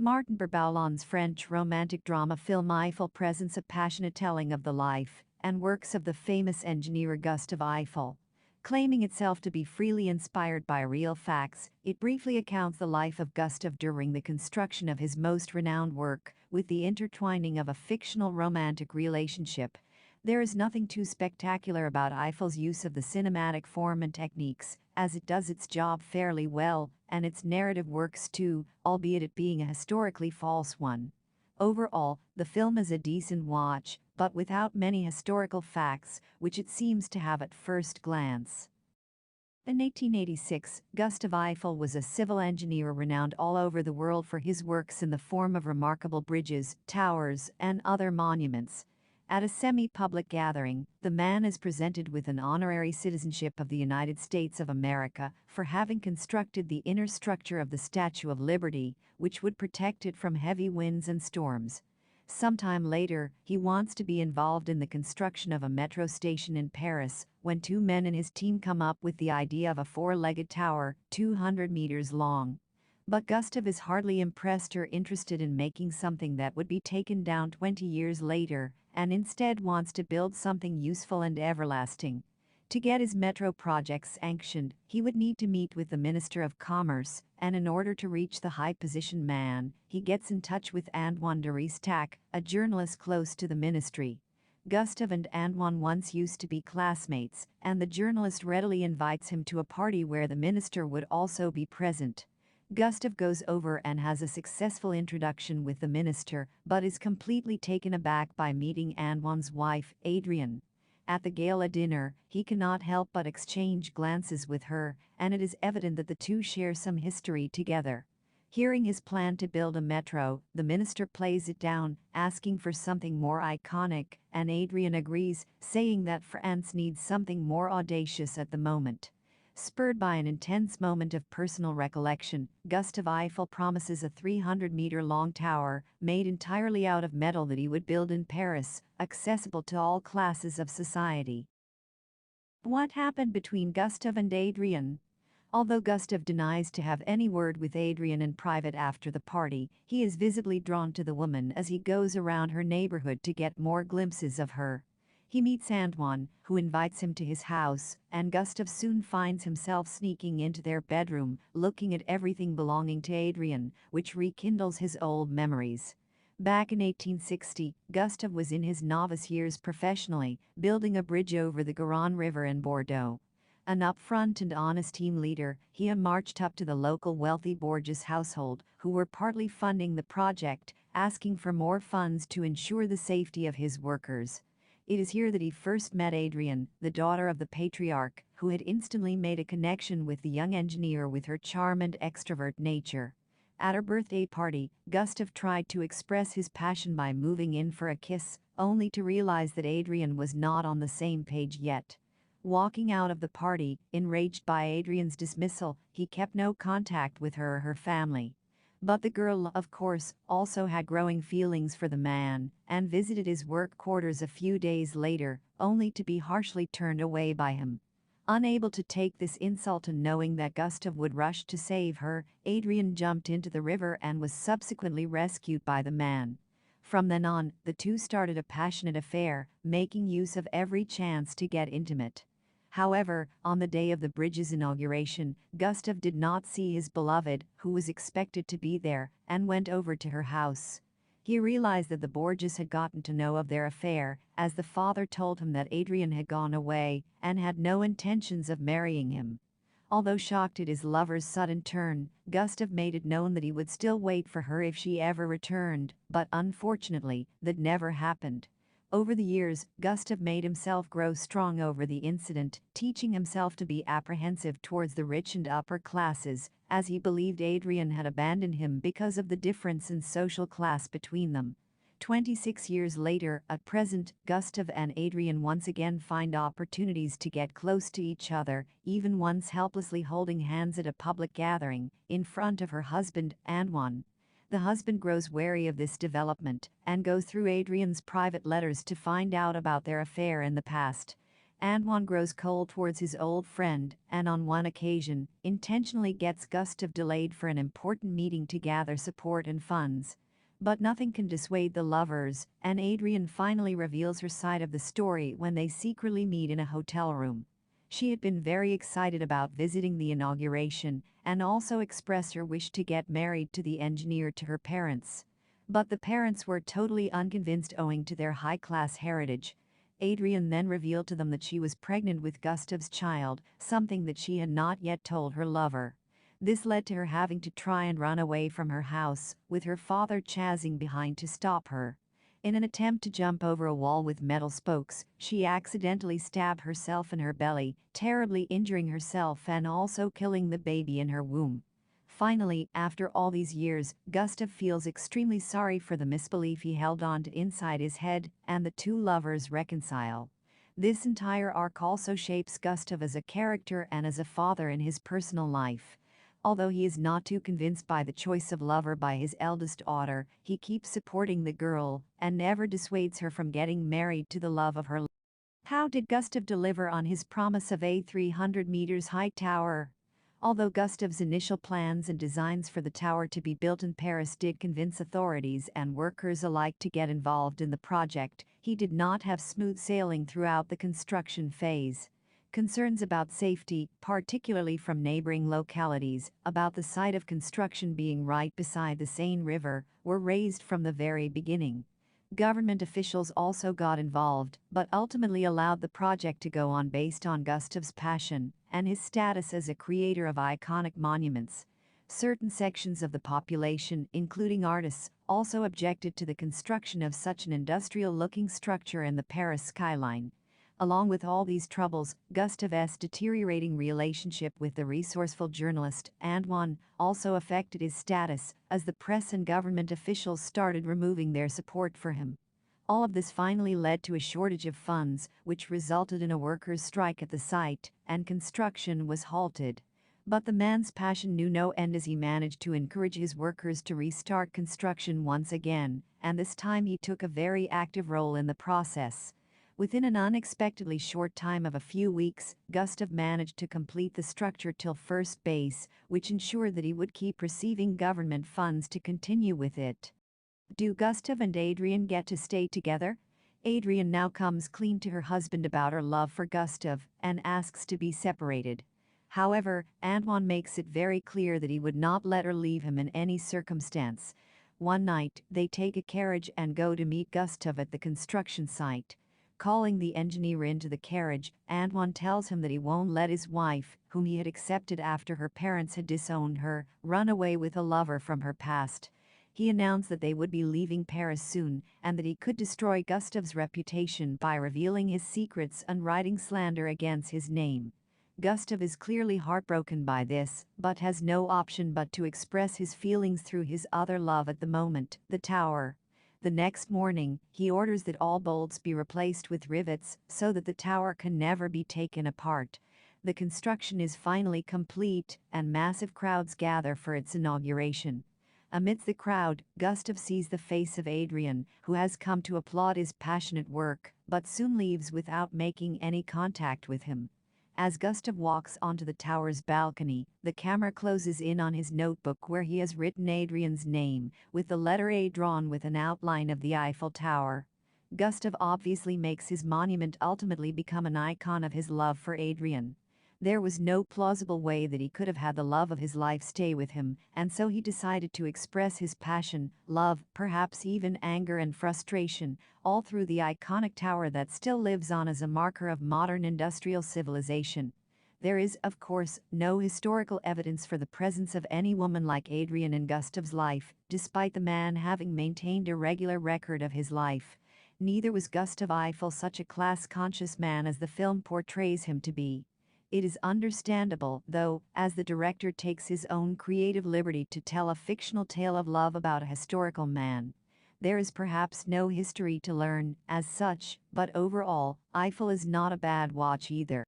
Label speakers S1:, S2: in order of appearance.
S1: Martin Bourboulon's French romantic drama film Eiffel presents a passionate telling of the life and works of the famous engineer Gustave Eiffel. Claiming itself to be freely inspired by real facts, it briefly accounts the life of Gustave during the construction of his most renowned work, with the intertwining of a fictional romantic relationship. There is nothing too spectacular about Eiffel's use of the cinematic form and techniques, as it does its job fairly well, and its narrative works too, albeit it being a historically false one. Overall, the film is a decent watch, but without many historical facts, which it seems to have at first glance. In 1886, Gustave Eiffel was a civil engineer renowned all over the world for his works in the form of remarkable bridges, towers, and other monuments. At a semi-public gathering, the man is presented with an honorary citizenship of the United States of America for having constructed the inner structure of the Statue of Liberty, which would protect it from heavy winds and storms. Sometime later, he wants to be involved in the construction of a metro station in Paris when two men in his team come up with the idea of a four-legged tower, 200 meters long. But Gustave is hardly impressed or interested in making something that would be taken down 20 years later, and instead wants to build something useful and everlasting. To get his metro projects sanctioned, he would need to meet with the Minister of Commerce, and in order to reach the high-positioned man, he gets in touch with Antoine de Ristac, a journalist close to the ministry. Gustave and Antoine once used to be classmates, and the journalist readily invites him to a party where the minister would also be present. Gustave goes over and has a successful introduction with the minister, but is completely taken aback by meeting Antoine's wife, Adrienne. At the gala dinner, he cannot help but exchange glances with her, and it is evident that the two share some history together. Hearing his plan to build a metro, the minister plays it down, asking for something more iconic, and Adrienne agrees, saying that France needs something more audacious at the moment. Spurred by an intense moment of personal recollection, Gustave Eiffel promises a 300-meter-long tower, made entirely out of metal that he would build in Paris, accessible to all classes of society. What happened between Gustave and Adrienne? Although Gustave denies to have any word with Adrienne in private after the party, he is visibly drawn to the woman as he goes around her neighborhood to get more glimpses of her. He meets Antoine, who invites him to his house, and Gustave soon finds himself sneaking into their bedroom, looking at everything belonging to Adrienne, which rekindles his old memories. Back in 1860, Gustave was in his novice years professionally, building a bridge over the Garonne River in Bordeaux. An upfront and honest team leader, he marched up to the local wealthy Borges household, who were partly funding the project, asking for more funds to ensure the safety of his workers. It is here that he first met Adrienne, the daughter of the patriarch, who had instantly made a connection with the young engineer with her charm and extrovert nature. At her birthday party, Gustave tried to express his passion by moving in for a kiss, only to realize that Adrienne was not on the same page yet. Walking out of the party, enraged by Adrienne's dismissal, he kept no contact with her or her family. But the girl, of course, also had growing feelings for the man, and visited his work quarters a few days later, only to be harshly turned away by him. Unable to take this insult and knowing that Gustave would rush to save her, Adrienne jumped into the river and was subsequently rescued by the man. From then on, the two started a passionate affair, making use of every chance to get intimate. However, on the day of the bridge's inauguration, Gustave did not see his beloved, who was expected to be there, and went over to her house. He realized that the Borgias had gotten to know of their affair, as the father told him that Adrienne had gone away and had no intentions of marrying him. Although shocked at his lover's sudden turn, Gustave made it known that he would still wait for her if she ever returned, but unfortunately, that never happened. Over the years, Gustave made himself grow strong over the incident, teaching himself to be apprehensive towards the rich and upper classes, as he believed Adrienne had abandoned him because of the difference in social class between them. 26 years later, at present, Gustave and Adrienne once again find opportunities to get close to each other, even once helplessly holding hands at a public gathering, in front of her husband, Antoine. The husband grows wary of this development and goes through Adrienne's private letters to find out about their affair in the past. Antoine grows cold towards his old friend and on one occasion intentionally gets Gustave delayed for an important meeting to gather support and funds. But nothing can dissuade the lovers, and Adrienne finally reveals her side of the story when they secretly meet in a hotel room. She had been very excited about visiting the inauguration and also expressed her wish to get married to the engineer to her parents. But the parents were totally unconvinced owing to their high-class heritage. Adrienne then revealed to them that she was pregnant with Gustave's child, something that she had not yet told her lover. This led to her having to try and run away from her house, with her father chasing behind to stop her. In an attempt to jump over a wall with metal spokes, she accidentally stabbed herself in her belly, terribly injuring herself and also killing the baby in her womb. Finally, after all these years, Gustave feels extremely sorry for the misbelief he held on to inside his head, and the two lovers reconcile. This entire arc also shapes Gustave as a character and as a father in his personal life. Although he is not too convinced by the choice of lover by his eldest daughter, he keeps supporting the girl and never dissuades her from getting married to the love of her life. How did Gustave deliver on his promise of a 300 meters high tower? Although Gustave's initial plans and designs for the tower to be built in Paris did convince authorities and workers alike to get involved in the project, he did not have smooth sailing throughout the construction phase. Concerns about safety, particularly from neighboring localities, about the site of construction being right beside the Seine River, were raised from the very beginning. Government officials also got involved, but ultimately allowed the project to go on based on Gustave's passion and his status as a creator of iconic monuments. Certain sections of the population, including artists, also objected to the construction of such an industrial-looking structure in the Paris skyline. Along with all these troubles, Gustave's deteriorating relationship with the resourceful journalist Antoine also affected his status, as the press and government officials started removing their support for him. All of this finally led to a shortage of funds, which resulted in a workers' strike at the site, and construction was halted. But the man's passion knew no end as he managed to encourage his workers to restart construction once again, and this time he took a very active role in the process. Within an unexpectedly short time of a few weeks, Gustave managed to complete the structure till first base, which ensured that he would keep receiving government funds to continue with it. Do Gustave and Adrienne get to stay together? Adrienne now comes clean to her husband about her love for Gustave and asks to be separated. However, Antoine makes it very clear that he would not let her leave him in any circumstance. One night, they take a carriage and go to meet Gustave at the construction site. Calling the engineer into the carriage, Antoine tells him that he won't let his wife, whom he had accepted after her parents had disowned her, run away with a lover from her past. He announced that they would be leaving Paris soon and that he could destroy Gustave's reputation by revealing his secrets and writing slander against his name. Gustave is clearly heartbroken by this, but has no option but to express his feelings through his other love at the moment, the tower. The next morning, he orders that all bolts be replaced with rivets so that the tower can never be taken apart. The construction is finally complete, and massive crowds gather for its inauguration. Amidst the crowd, Gustave sees the face of Adrienne, who has come to applaud his passionate work, but soon leaves without making any contact with him. As Gustave walks onto the tower's balcony, the camera closes in on his notebook where he has written Adrienne's name, with the letter A drawn with an outline of the Eiffel Tower. Gustave obviously makes his monument ultimately become an icon of his love for Adrienne. There was no plausible way that he could have had the love of his life stay with him, and so he decided to express his passion, love, perhaps even anger and frustration, all through the iconic tower that still lives on as a marker of modern industrial civilization. There is, of course, no historical evidence for the presence of any woman like Adrienne in Gustave's life, despite the man having maintained a regular record of his life. Neither was Gustave Eiffel such a class-conscious man as the film portrays him to be. It is understandable, though, as the director takes his own creative liberty to tell a fictional tale of love about a historical man. There is perhaps no history to learn, as such, but overall, Eiffel is not a bad watch either.